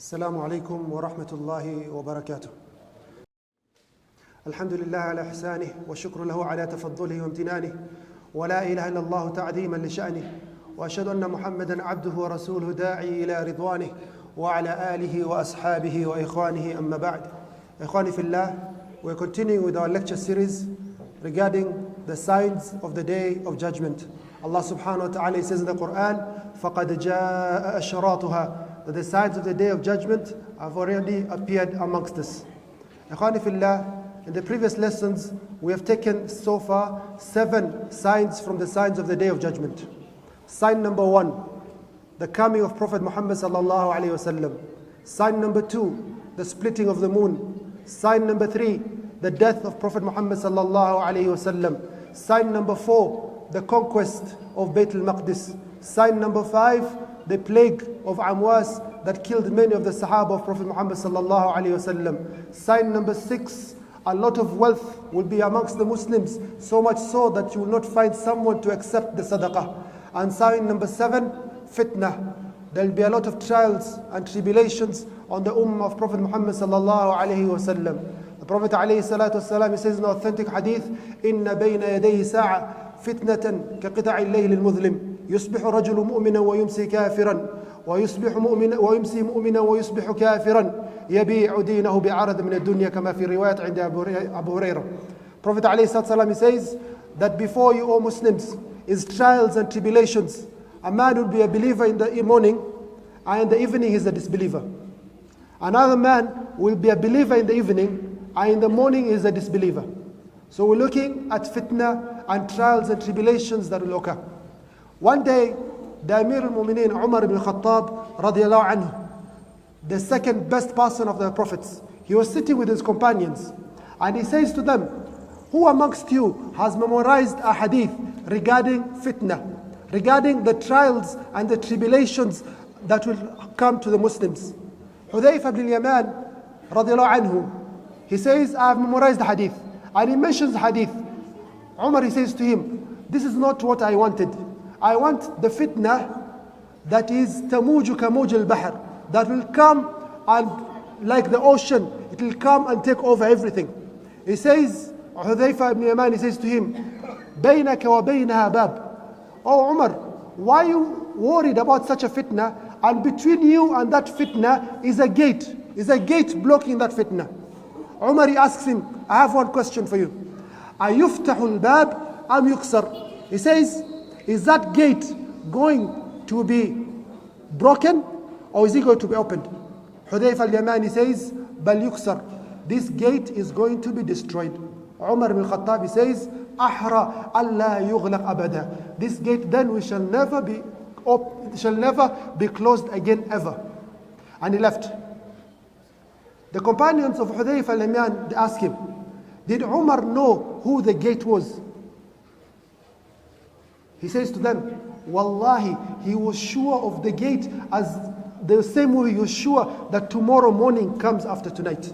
السلام عليكم ورحمة الله وبركاته. الحمد لله على إحسانه والشكر له على تفضله وامتنانه، ولا إله إلا الله تعظيما لشأنه، وأشهد أن محمدا عبده ورسوله داعي إلى رضوانه وعلى آله وأصحابه وإخوانه. أما بعد. إخواني في الله, we're continuing with our lecture series regarding the signs of the Day of Judgment. Allah subhanahu wa ta'ala says in the Quran, فَقَدْ جَاءَ أَشْرَاطُهَا, that the signs of the Day of Judgment have already appeared amongst us. Ikhwani fillah, in the previous lessons, we have taken so far 7 signs from the signs of the Day of Judgment. Sign number 1, the coming of Prophet Muhammad sallallahu alaihi wasallam. Sign number 2, the splitting of the moon. Sign number 3, the death of Prophet Muhammad sallallahu alaihi wasallam. Sign number 4, the conquest of Bayt al-Maqdis. Sign number 5, the plague of Amwas that killed many of the Sahaba of Prophet Muhammad sallallahu alaihi wasallam. Sign number 6, a lot of wealth will be amongst the Muslims, so much so that you will not find someone to accept the sadaqah. And sign number 7, fitna. There will be a lot of trials and tribulations on the ummah of Prophet Muhammad sallallahu alaihi wasallam. The Prophet alayhi salatu wasalam, he says in the authentic hadith, إِنَّ بَيْنَ يَدَيْهِ سَاعَةً فِتْنَةً كَقِطَعِ اللَّيْلِ الْمُظْلِمِ يصبح رجل مؤمنا ويمسي كافرا ويصبح مؤمنا ويمسي مؤمنا ويصبح كافرا يبيع دينه بعرض من الدنيا كما في رواية عند أبو هريرة. Prophet alayhi salatu wasalam, he says that before you, O Muslims, is trials and tribulations. A man will be a believer in the morning, and in the evening he is a disbeliever. Another man will be a believer in the evening, and in the morning he is a disbeliever. So we're looking at fitna and trials and tribulations that will occur. One day, the Amir al-Mu'mineen Umar ibn Khattab radiallahu anhu, the second best person of the prophets, he was sitting with his companions, and he says to them, who amongst you has memorized a hadith regarding fitna, regarding the trials and the tribulations that will come to the Muslims? Hudayfa ibn Yaman radiallahu anhu, he says, I have memorized the hadith. And he mentions hadith. Umar, he says to him, this is not what I wanted. I want the fitna that is tamuju kamuj al-bahr, that will come and like the ocean, it will come and take over everything. He says, Hudayfa ibn Yaman, he says to him, baynaka wa baynaha bab. Oh Umar, why are you worried about such a fitna? And between you and that fitna is a gate blocking that fitna. Umar, he asks him, I have one question for you. Ayuftahu al-bab am yuksar? He says, is that gate going to be broken or is it going to be opened? Hudayfa al-Yamani says, bal yuksar. This gate is going to be destroyed. Umar ibn Khattab, he says, ahra alla yughlaq abada. This gate then shall never be closed again ever. And he left. The companions of Hudayfa al-Yaman, they asked him, did Umar know who the gate was? He says to them, wallahi, he was sure of the gate as the same way he was sure that tomorrow morning comes after tonight.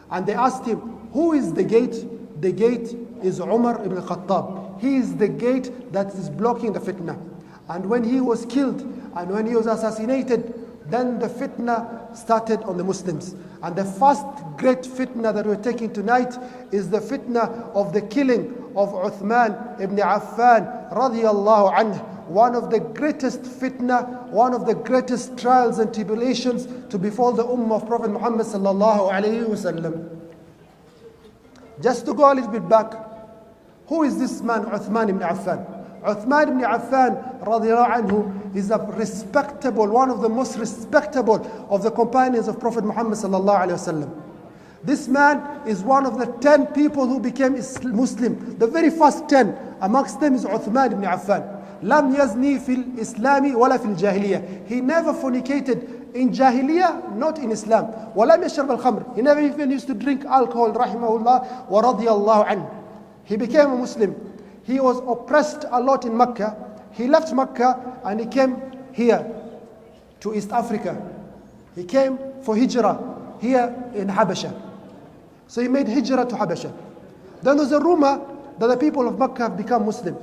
And they asked him, who is the gate? The gate is Umar ibn Khattab. He is the gate that is blocking the fitna. And when he was killed and when he was assassinated, then the fitna started on the Muslims. And the first great fitna that we're taking tonight is the fitna of the killing of Uthman ibn Affan radiyallahu anhu. One of the greatest fitna, one of the greatest trials and tribulations to befall the ummah of Prophet Muhammad sallallahu alayhi wasallam. Just to go a little bit back, who is this man Uthman ibn Affan? Uthman ibn Affan radiallahu anhu is a respectable, one of the most respectable of the companions of Prophet Muhammad sallallahu alayhi wasallam. This man is one of the 10 people who became Muslim. The very first 10 amongst them is Uthman ibn Affan. لم يزني في الإسلام ولا في الجاهلية. He never fornicated in Jahiliyyah, not in Islam. ولم يشرب الخمر. He never even used to drink alcohol. rahimahullah wa radiyallahu anhu. He became a Muslim. He was oppressed a lot in Mecca. He left Mecca and he came here to East Africa. He came for hijrah here in Habasha. So he made hijrah to Habasha. Then there's a rumor that the people of Mecca have become Muslim.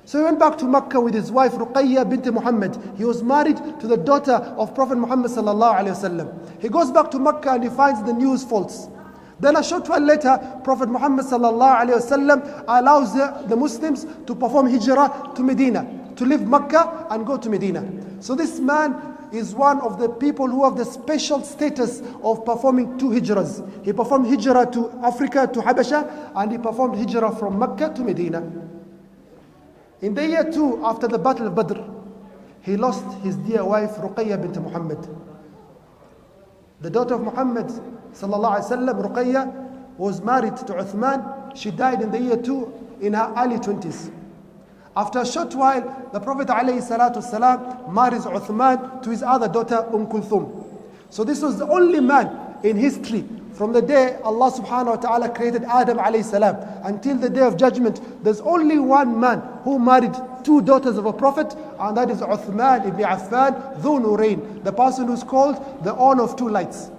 So he went back to Mecca with his wife Ruqayya bint Muhammad. He was married to the daughter of Prophet Muhammad sallallahu alaihi wasallam. He goes back to Mecca and he finds the news false. Then a short while later, Prophet Muhammad sallallahu alaihi wasallam allows the Muslims to perform hijrah to Medina, to leave Mecca and go to Medina. So this man is one of the people who have the special status of performing two hijrahs. He performed hijrah to Africa, to Habasha, and he performed hijrah from Mecca to Medina. In the year 2 after the Battle of Badr, he lost his dear wife Ruqayya bint Muhammad. The daughter of Muhammad sallallahu alaihi wasallam, Ruqayya, was married to Uthman. She died in the year 2 in her early 20s. After a short while, the Prophet alayhi salatu wasalam marries Uthman to his other daughter Kulthum. So this was the only man in history from the day Allah subhanahu wa ta'ala created Adam alayhi salam until the day of judgment. There's only one man who married two daughters of a prophet, and that is Uthman ibn Affan Dhu Nurayn, the person who's called the owner of two lights.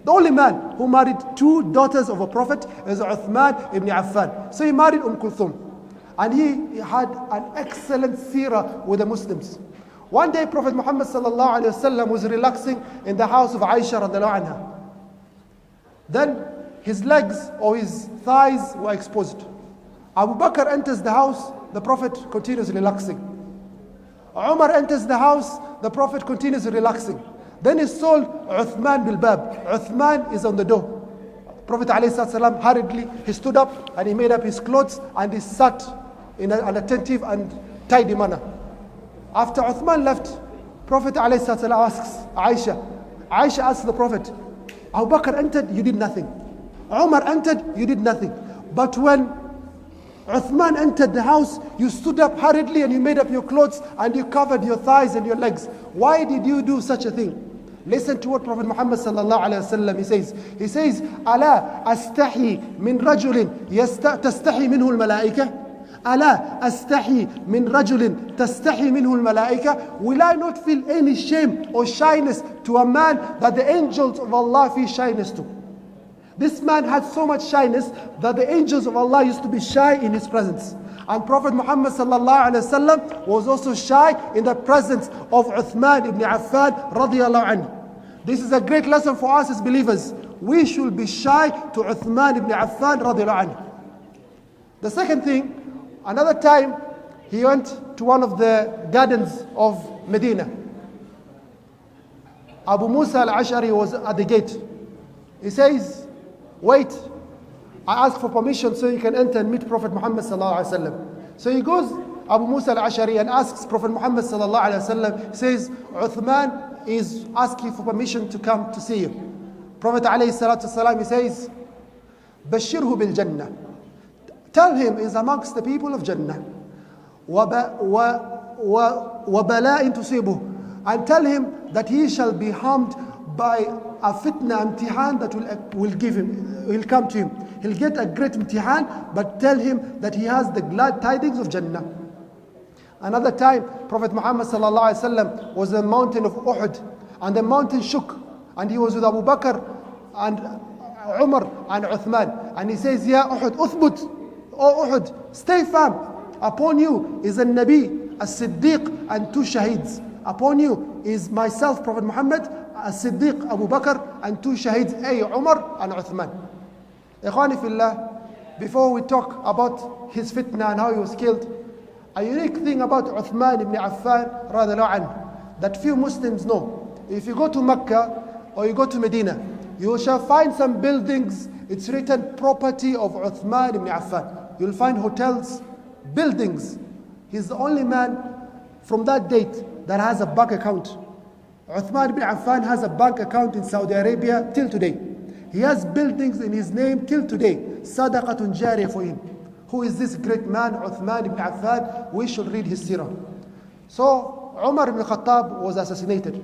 The only man who married two daughters of a prophet is Uthman ibn Affan. So he married Kulthum. And he had an excellent seerah with the Muslims. One day Prophet Muhammad sallallahu alaihi wasallam was relaxing in the house of Aisha radiallahu anha. Then his legs or his thighs were exposed. Abu Bakr enters the house, the Prophet continues relaxing. Umar enters the house, the Prophet continues relaxing. Then he saw Uthman bil Bab. Uthman is on the door. Prophet ﷺ hurriedly, he stood up and he made up his clothes and he sat in an attentive and tidy manner. After Uthman left, Prophet ﷺ asks Aisha. Aisha asks the Prophet, Abu Bakr entered, you did nothing. Umar entered, you did nothing. But when Uthman entered the house, you stood up hurriedly and you made up your clothes and you covered your thighs and your legs. Why did you do such a thing? Listen to what Prophet Muhammad sallallahu alaihi wasallam he says, "Ala astahi min rajulin tastahi minhu al-malaika." Ala astahi min rajulin tastahi minhu al-malaika. Will I not feel any shame or shyness to a man that the angels of Allah feel shyness to? This man had so much shyness that the angels of Allah used to be shy in his presence. And Prophet Muhammad sallallahu alaihi wasallam was also shy in the presence of Uthman ibn Affan radiyallahu anhu. This is a great lesson for us as believers. We should be shy to Uthman ibn Affan radiyallahu anhu. The second thing, another time he went to one of the gardens of Medina. Abu Musa al-Ash'ari was at the gate. He says, wait, I ask for permission so you can enter and meet Prophet Muhammad sallallahu alaihi wasallam. So he goes, Abu Musa al-Ash'ari, and asks Prophet Muhammad sallallahu alaihi wasallam, says, Uthman is asking for permission to come to see you. Prophet alayhi salatu wasalam, he says, Bashirhu bil Jannah. Tell him he's amongst the people of Jannah. وَبَلَاءٍ تُصِيبُهُ. And tell him that he shall be harmed by a fitna, imtihan that will come to him. He'll get a great imtihan, but tell him that he has the glad tidings of Jannah. Another time, Prophet Muhammad sallallahu alaihi wasallam was on the mountain of Uhud, and the mountain shook, and he was with Abu Bakr and Umar and Uthman, and he says, Ya Uhud, uthbut, O Uhud, stay firm. Upon you is a Nabi, a Siddiq, and two Shaheeds. Upon you is myself, Prophet Muhammad, a Siddiq, Abu Bakr, and two Shaheeds, Umar and Uthman. Ikhwani fillah, before we talk about his fitna and how he was killed, a unique thing about Uthman ibn Affan radiallahu anhu that few Muslims know. If you go to Mecca or you go to Medina, you shall find some buildings, it's written property of Uthman ibn Affan. You'll find hotels, buildings. He's the only man from that date that has a bank account. Uthman ibn Affan has a bank account in Saudi Arabia till today. He has buildings in his name till today. Sadaqatun jariyah for him. Who is this great man, Uthman ibn Affan? We should read his seerah. So, Umar ibn Khattab was assassinated.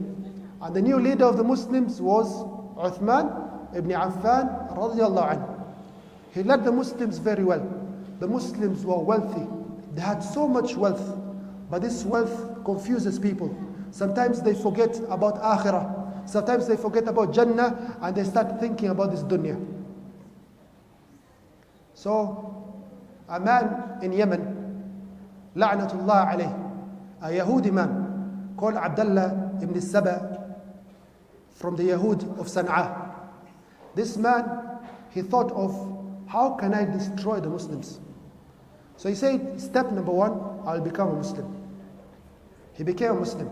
And the new leader of the Muslims was Uthman ibn Affan radiyallahu anhu. He led the Muslims very well. The Muslims were wealthy. They had so much wealth. But this wealth confuses people. Sometimes they forget about akhirah. Sometimes they forget about Jannah and they start thinking about this dunya. So, a man in Yemen La'natullah alayh, a Yahudi man called Abdullah ibn Saba from the Yahud of Sana'a. This man, he thought of, how can I destroy the Muslims? So he said, step number one, I'll become a Muslim. He became a Muslim.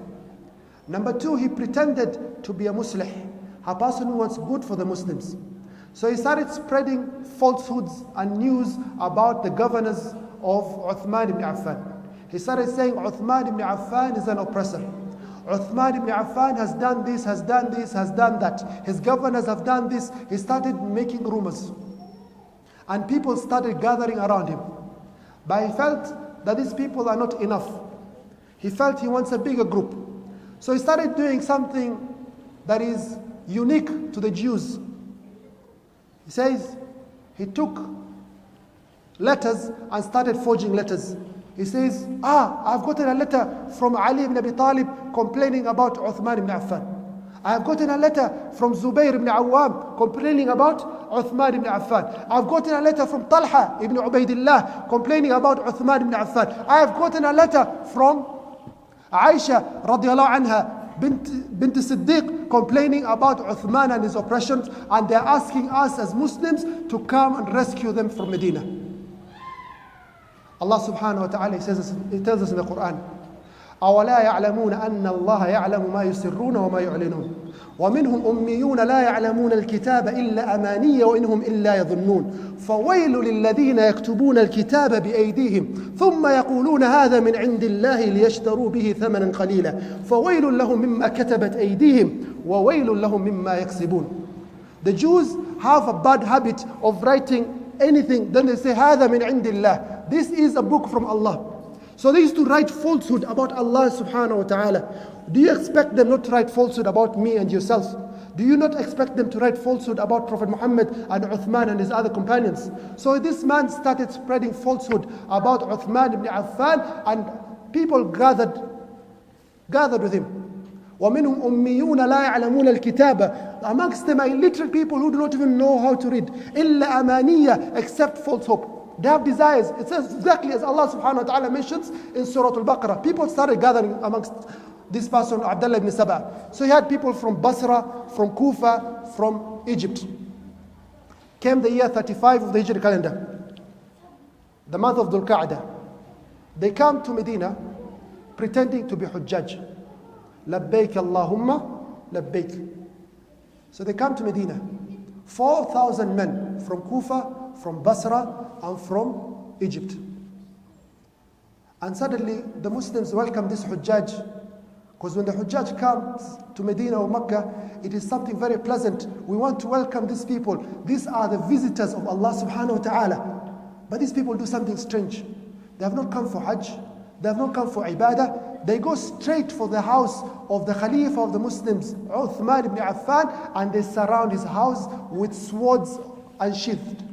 Number two, he pretended to be a Muslih, a person who wants good for the Muslims. So he started spreading falsehoods and news about the governors of Uthman ibn Affan. He started saying Uthman ibn Affan is an oppressor. Uthman ibn Affan has done this, has done this, has done that. His governors have done this. He started making rumors. And people started gathering around him. But he felt that these people are not enough. He felt he wants a bigger group. So he started doing something that is unique to the Jews. He says he took letters and started forging letters. He says, I've gotten a letter from Ali ibn Abi Talib complaining about Uthman ibn Affan. I have gotten a letter from Zubayr ibn Awwam complaining about Uthman ibn Affan. I've gotten a letter from Talha ibn Ubaidillah complaining about Uthman ibn Affan. I have gotten a letter from Aisha radiallahu anha bint Siddiq complaining about Uthman and his oppressions, and they're asking us as Muslims to come and rescue them from Medina. Allah subhanahu wa ta'ala he tells us in the Quran, أَوَلَا يَعْلَمُونَ أَنَّ اللَّهَ يَعْلَمُ مَا يُسِرُّونَ وَمَا يُعْلِنُونَ وَمِنْهُمْ أُمِّيُّونَ لَا يَعْلَمُونَ الْكِتَابَ إِلَّا أَمَانِيَّ وَإِنْهُمْ إِلَّا يَظُنُّونَ فَوَيْلٌ لِلَّذِينَ يَكْتُبُونَ الْكِتَابَ بِأَيْدِيهِمْ ثُمَّ يَقُولُونَ هَذَا مِنْ عِنْدِ اللَّهِ لِيَشْتَرُوا بِهِ ثَمَنًا قَلِيلًا فَوَيْلٌ لَهُمْ مِمَّا كَتَبَتْ أَيْدِيهِمْ وَوَيْلٌ لَهُمْ مِمَّا يَكْسِبُونَ. The Jews have a bad habit of writing anything, then they say هَذَا مِنْ عِنْدِ اللَّهِ. This is a book from Allah. So they used to write falsehood about Allah subhanahu wa ta'ala. Do you expect them not to write falsehood about me and yourselves? Do you not expect them to write falsehood about Prophet Muhammad and Uthman and his other companions? So this man started spreading falsehood about Uthman ibn Affan, and people gathered with him. وَمِنْهُمْ أُمِّيُّونَ لَا يَعْلَمُونَ الْكِتَابَ. Amongst them are illiterate people who do not even know how to read. إِلَّا أَمَانِيَّ, except false hope. They have desires. It says exactly as Allah subhanahu wa ta'ala mentions in Surah Al-Baqarah. People started gathering amongst this person, Abdullah ibn Saba. So he had people from Basra, from Kufa, from Egypt. Came the year 35 of the Hijri calendar, the month of Dhul Qa'dah. They come to Medina pretending to be Hujjaj. Labbaik Allahumma Labbaik. So they come to Medina. 4,000 men from Kufa, from Basra, and from Egypt. And suddenly the Muslims welcome this Hujjaj, because when the Hujjaj comes to Medina or Mecca, it is something very pleasant. We want to welcome these people. These are the visitors of Allah subhanahu wa ta'ala. But these people do something strange. They have not come for Hajj. They have not come for Ibadah. They go straight for the house of the Khalifa of the Muslims, Uthman ibn Affan, and they surround his house with swords unsheathed.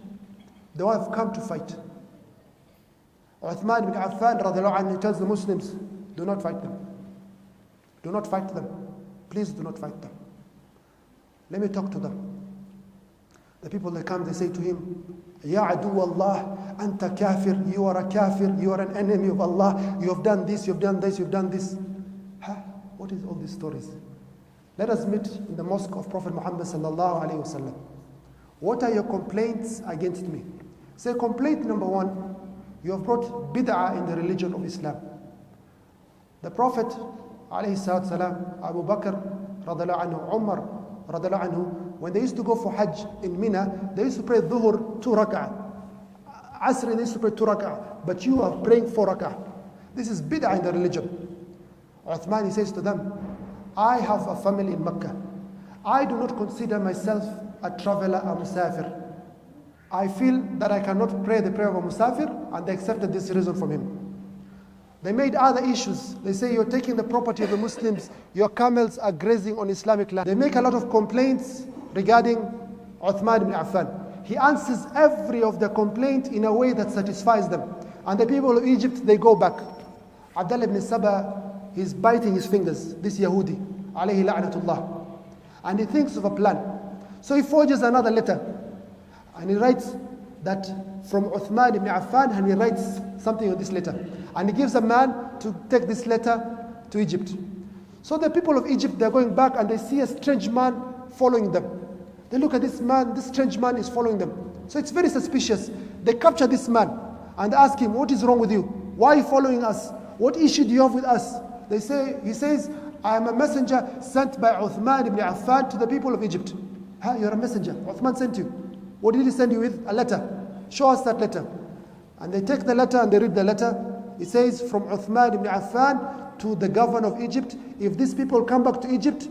They have come to fight. Uthman ibn Affan radiallahu anhu tells the Muslims, do not fight them. Do not fight them. Please do not fight them. Let me talk to them. The people, they come, they say to him, Ya adu Allah, anta kafir, you are a kafir, you are an enemy of Allah, you have done this, you have done this, you have done this. What is all these stories? Let us meet in the mosque of Prophet Muhammad sallallahu alayhi wa sallam. What are your complaints against me? Say, complaint number one, you have brought bid'ah in the religion of Islam. The Prophet alayhi salatu salam, Abu Bakr radiallahu anhu, Umar radiallahu anhu, when they used to go for Hajj in Mina, they used to pray Dhuhr 2 rak'ah. Asr, they used to pray 2 rak'ah. But you are praying 4 rak'ah. This is bid'ah in the religion. Uthman, he says to them, I have a family in Mecca. I do not consider myself a traveler, a musafir. I feel that I cannot pray the prayer of a musafir, and they accepted this reason from him. They made other issues. They say, you're taking the property of the Muslims, your camels are grazing on Islamic land. They make a lot of complaints regarding Uthman ibn Affan. He answers every of the complaint in a way that satisfies them. And the people of Egypt, they go back. Abdullah ibn Saba, he's biting his fingers, this Yahudi, alayhi la'natullah. And he thinks of a plan. So he forges another letter. And he writes that from Uthman ibn Affan, and he writes something on this letter. And he gives a man to take this letter to Egypt. So the people of Egypt, they're going back and they see a strange man following them. They look at this man, this strange man is following them. So it's very suspicious. They capture this man and ask him, what is wrong with you? Why are you following us? What issue do you have with us? He says, I am a messenger sent by Uthman ibn Affan to the people of Egypt. You're a messenger. Uthman sent you. What did he send you with? A letter. Show us that letter. And they take the letter and they read the letter. It says, from Uthman ibn Affan to the governor of Egypt, if these people come back to Egypt,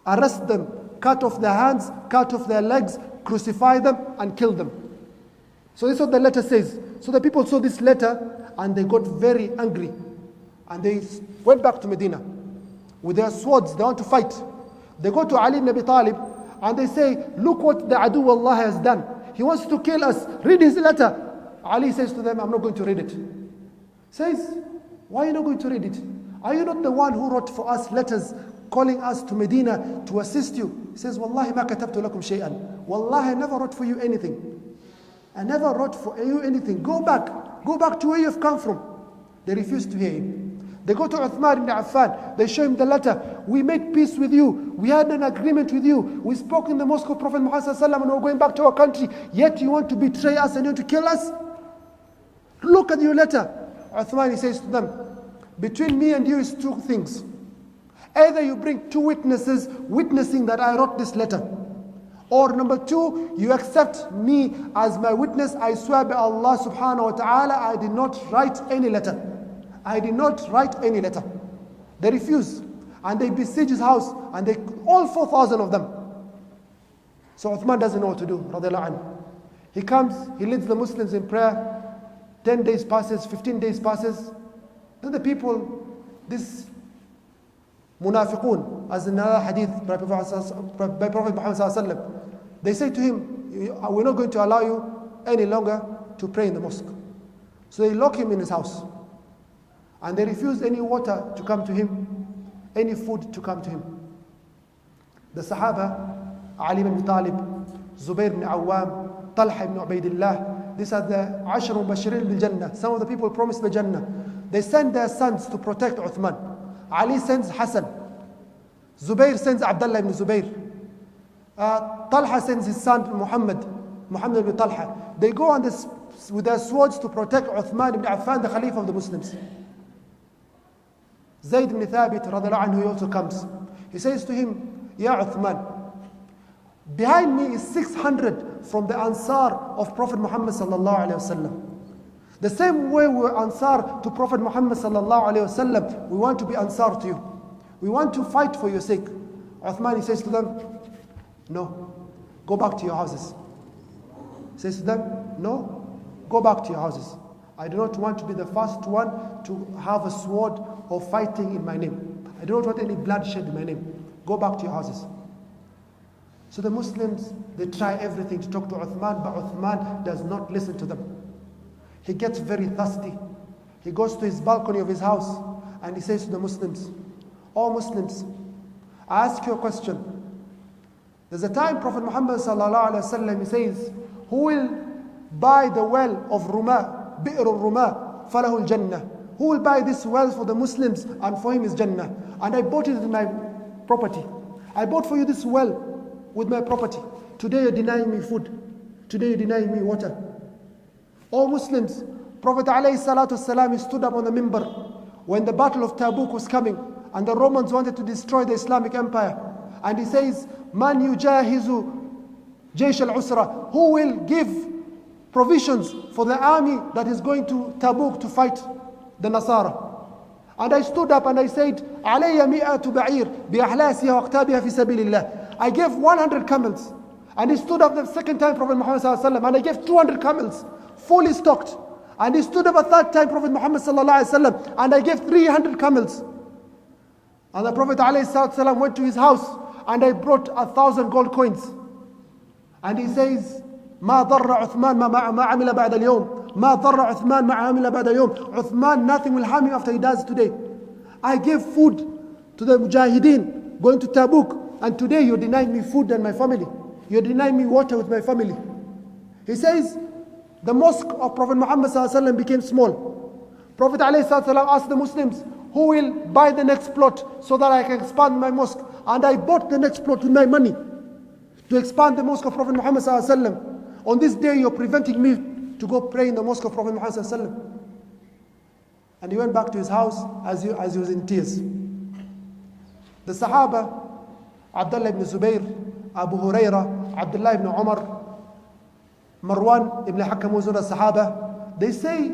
arrest them, cut off their hands, cut off their legs, crucify them and kill them. So this is what the letter says. So the people saw this letter and they got very angry. And they went back to Medina. With their swords, they want to fight. They go to Ali ibn Abi Talib and they say, look what the Adu Allah has done. He wants to kill us. Read his letter. Ali says to them, I'm not going to read it. Says, why are you not going to read it? Are you not the one who wrote for us letters calling us to Medina to assist you? He says, Wallahi ma katabtu lakum shay'an. Wallahi, I never wrote for you anything. I never wrote for you anything. Go back to where you've come from. They refuse to hear him. They go to Uthman ibn Affan. They show him the letter. We made peace with you. We had an agreement with you. We spoke in the mosque of Prophet Muhammad and we're going back to our country. Yet you want to betray us and you want to kill us? Look at your letter. Uthman, he says to them, between me and you is two things. Either you bring two witnesses witnessing that I wrote this letter. Or number two, you accept me as my witness. I swear by Allah subhanahu wa ta'ala, I did not write any letter. I did not write any letter. They refuse. And they besiege his house. And they, all 4,000 of them. So Uthman doesn't know what to do. Radiallahu anhu. He comes, he leads the Muslims in prayer. 10 days passes, 15 days passes. Then the people, this munafiqun, as in another hadith by Prophet Muhammad, they say to him, we're not going to allow you any longer to pray in the mosque. So they lock him in his house. And they refuse any water to come to him, any food to come to him. The Sahaba, Ali ibn Abi Talib, Zubair ibn Awwam, Talha ibn Ubaidillah, these are the Ashar Mubashirin bil Jannah. Some of the people promised the Jannah. They send their sons to protect Uthman. Ali sends Hassan. Zubair sends Abdullah ibn Zubair. Talha sends his son Muhammad ibn Talha. They go on this with their swords to protect Uthman ibn Affan, the Khalifa of the Muslims. Zayd ibn Thabit radiallahu anhu, he also comes. He says to him, Ya Uthman, behind me is 600 from the Ansar of Prophet Muhammad sallallahu alayhi wasallam. The same way we were Ansar to Prophet Muhammad sallallahu alayhi wasallam, we want to be Ansar to you. We want to fight for your sake. Uthman, he says to them, no, go back to your houses. He says to them, no, go back to your houses. I do not want to be the first one to have a sword or fighting in my name. I do not want any bloodshed in my name. Go back to your houses. So the Muslims, they try everything to talk to Uthman, but Uthman does not listen to them. He gets very thirsty. He goes to his balcony of his house and he says to the Muslims, "Oh Muslims, I ask you a question. There's a time Prophet Muhammad sallallahu alaihi wasallam, he says, who will buy the well of Ruma, Bi'r al-Ruma, falahu al-Jannah. Who will buy this well for the Muslims and for him is Jannah. And I bought it with my property. I bought for you this well with my property. Today you're denying me food. Today you're denying me water. All Muslims, Prophet alayhi salatu wasalam, he stood up on the minbar when the battle of Tabuk was coming and the Romans wanted to destroy the Islamic Empire. And he says, Man yujahizu jaysh al-usra. Who will give provisions for the army that is going to Tabuk to fight the Nasara? And I stood up and I said, Alayya mi'atu ba'ir bi'ahlasiha wa aqtabiha fi sabilillah. I gave 100 camels. And he stood up the second time, Prophet Muhammad sallallahu alaihi wasallam, and I gave 200 camels, fully stocked. And he stood up a third time, Prophet Muhammad sallallahu alaihi wasallam, and I gave 300 camels. And the Prophet alayhi salatu wasallam went to his house, and I brought 1,000 gold coins. And he says, ما ضر عثمان ما عمل بعد اليوم. ما ضر عثمان ما عمل بعد اليوم. Uthman, nothing will harm him after he dies today. I gave food to the Mujahideen going to Tabuk, and today you're denying me food and my family. You're denying me water with my family. He says, the mosque of Prophet Muhammad ﷺ became small. Prophet ﷺ asked the Muslims, who will buy the next plot so that I can expand my mosque? And I bought the next plot with my money to expand the mosque of Prophet Muhammad ﷺ. On this day, you're preventing me to go pray in the mosque of Prophet Muhammad ﷺ. And he went back to his house as he was in tears. The Sahaba, Abdullah ibn Zubayr, Abu Huraira, Abdullah ibn Umar, Marwan ibn Hakam, who's one of the Sahaba, they say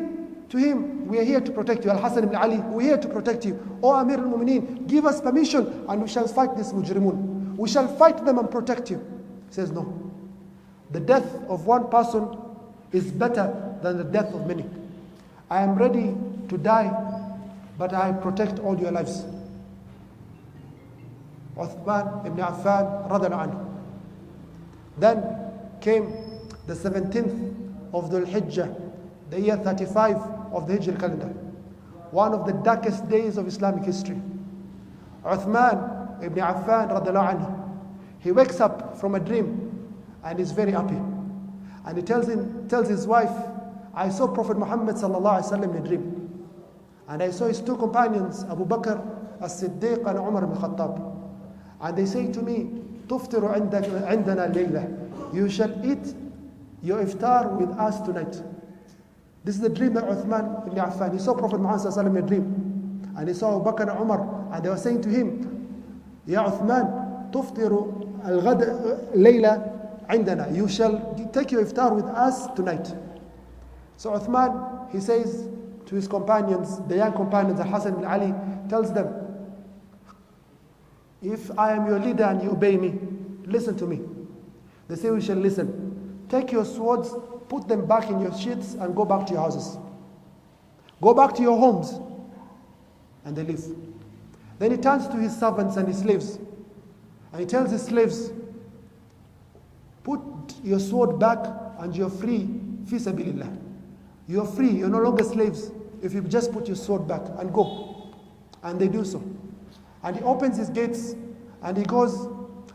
to him, we are here to protect you. Al-Hasan ibn Ali, we are here to protect you. O Amir al-Mu'mineen, give us permission and we shall fight this mujrimun. We shall fight them and protect you. He says, no. The death of one person is better than the death of many. I am ready to die, but I protect all your lives. Uthman ibn Affan radiyallahu anhu. Then came the 17th of Dhul Hijjah, the year 35 of the Hijri calendar, one of the darkest days of Islamic history. Uthman ibn Affan radiyallahu anhu, he wakes up from a dream and is very happy. And he tells his wife, I saw Prophet Muhammad sallallahu alaihi wasallam in a dream. And I saw his two companions, Abu Bakr as-Siddiq and Umar ibn Khattab. And they say to me, تفطر عندنا الليلة. You shall eat your iftar with us tonight. This is the dream that Uthman ibn Affan, he saw Prophet Muhammad sallallahu alaihi wasallam in a dream. And he saw Abu Bakr and Umar, and they were saying to him, Ya Uthman, تفطر الغد الليلة عندنا. You shall take your iftar with us tonight. So Uthman, he says to his companions, the young companions, Al-Hasan ibn Ali, tells them, if I am your leader and you obey me, listen to me. They say, we shall listen. Take your swords, put them back in your sheaths and go back to your houses. Go back to your homes. And they leave. Then he turns to his servants and his slaves. And he tells his slaves, put your sword back and you're free, fi sabilillah. You're free, you're no longer slaves if you just put your sword back and go. And they do so. And he opens his gates and he goes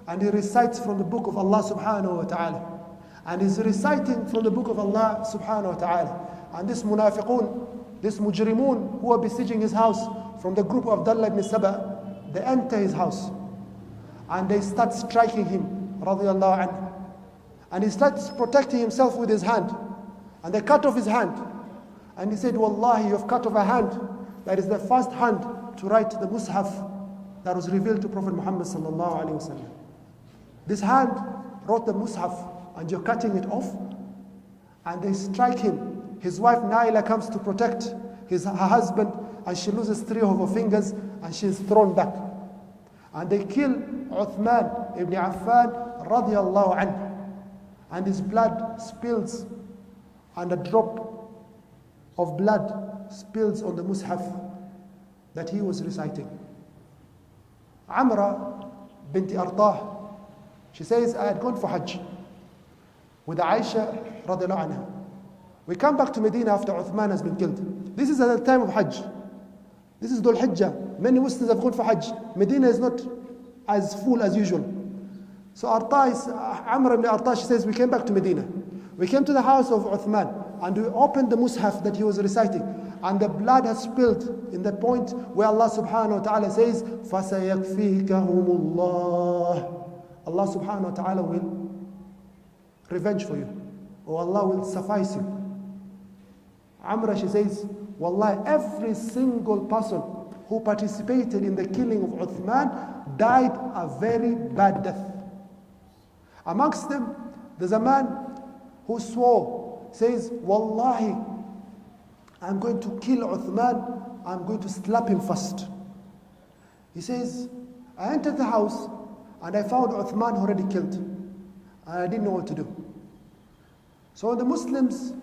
and he recites from the book of Allah subhanahu wa ta'ala. And he's reciting from the book of Allah subhanahu wa ta'ala. And this munafiqun, this mujrimun who are besieging his house from the group of Abdullah ibn Saba, they enter his house and they start striking him, radiyallahu anhu. And he starts protecting himself with his hand. And they cut off his hand. And he said, Wallahi, you have cut off a hand. That is the first hand to write the mushaf that was revealed to Prophet Muhammad sallallahu alaihi wasallam. This hand wrote the mushaf, and you're cutting it off. And they strike him. His wife Naila comes to protect her husband, and she loses 3 of her fingers, and she is thrown back. And they kill Uthman ibn Affan radiyallahu anhu. And his blood spills, and a drop of blood spills on the mushaf that he was reciting. Amra binti Artah, she says, I had gone for Hajj with Aisha radiallahu anha. We come back to Medina after Uthman has been killed. This is at the time of Hajj. This is Dhul Hijjah. Many Muslims have gone for Hajj. Medina is not as full as usual. So Amr ibn Artah, she says, we came back to Medina. We came to the house of Uthman and we opened the mushaf that he was reciting. And the blood has spilled in the point where Allah subhanahu wa ta'ala says, فَسَيَكْفِيكَهُمُ اللَّهُ. Allah subhanahu wa ta'ala will revenge for you. Or Allah will suffice you. Amra, she says, Wallahi, every single person who participated in the killing of Uthman died a very bad death. Amongst them, there's a man who swore, says, Wallahi, I'm going to kill Uthman, I'm going to slap him first. He says, I entered the house and I found Uthman already killed. And I didn't know what to do. So when the Muslims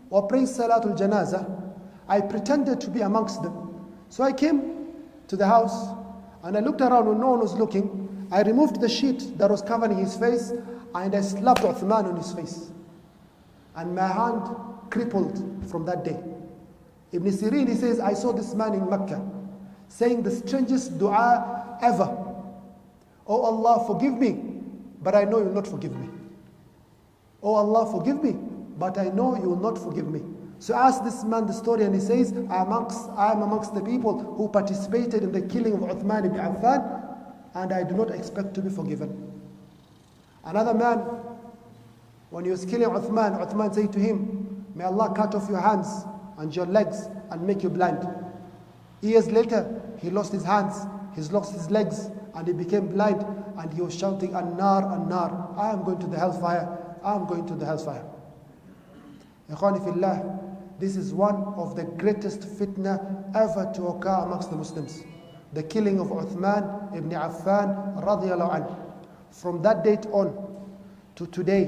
were praying Salatul Janazah, I pretended to be amongst them. So I came to the house and I looked around when no one was looking. I removed the sheet that was covering his face and I slapped Uthman on his face. And my hand crippled from that day. Ibn Sirin, he says, I saw this man in Mecca saying the strangest dua ever. Oh Allah, forgive me, but I know you will not forgive me. Oh Allah, forgive me, but I know you will not forgive me. So ask this man the story, and he says, I am amongst the people who participated in the killing of Uthman ibn Affan, and I do not expect to be forgiven. Another man, when he was killing Uthman, Uthman said to him, may Allah cut off your hands and your legs and make you blind. Years later, he lost his hands, he lost his legs, and he became blind, and he was shouting, An-nar, An-nar, I am going to the hellfire, I am going to the hellfire. Ikhwani fillah, this is one of the greatest fitna ever to occur amongst the Muslims. The killing of Uthman ibn Affan radiyallahu anhu. From that date on to today,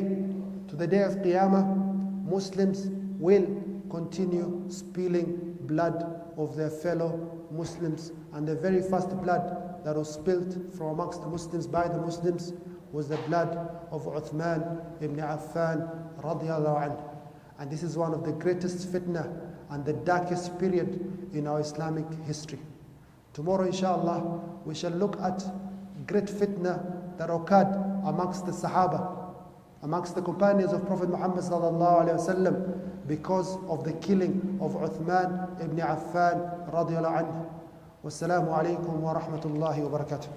to the day of Qiyamah, Muslims will continue spilling blood of their fellow Muslims. And the very first blood that was spilled from amongst the Muslims by the Muslims was the blood of Uthman ibn Affan radiyallahu anhu. And this is one of the greatest fitna and the darkest period in our Islamic history. Tomorrow, inshallah, we shall look at great fitna that occurred amongst the Sahaba, amongst the companions of Prophet Muhammad sallallahu alaihi wasallam, because of the killing of Uthman ibn Affan radiyallahu anhu. Wassalamu alaikum wa rahmatullahi wa barakatuh.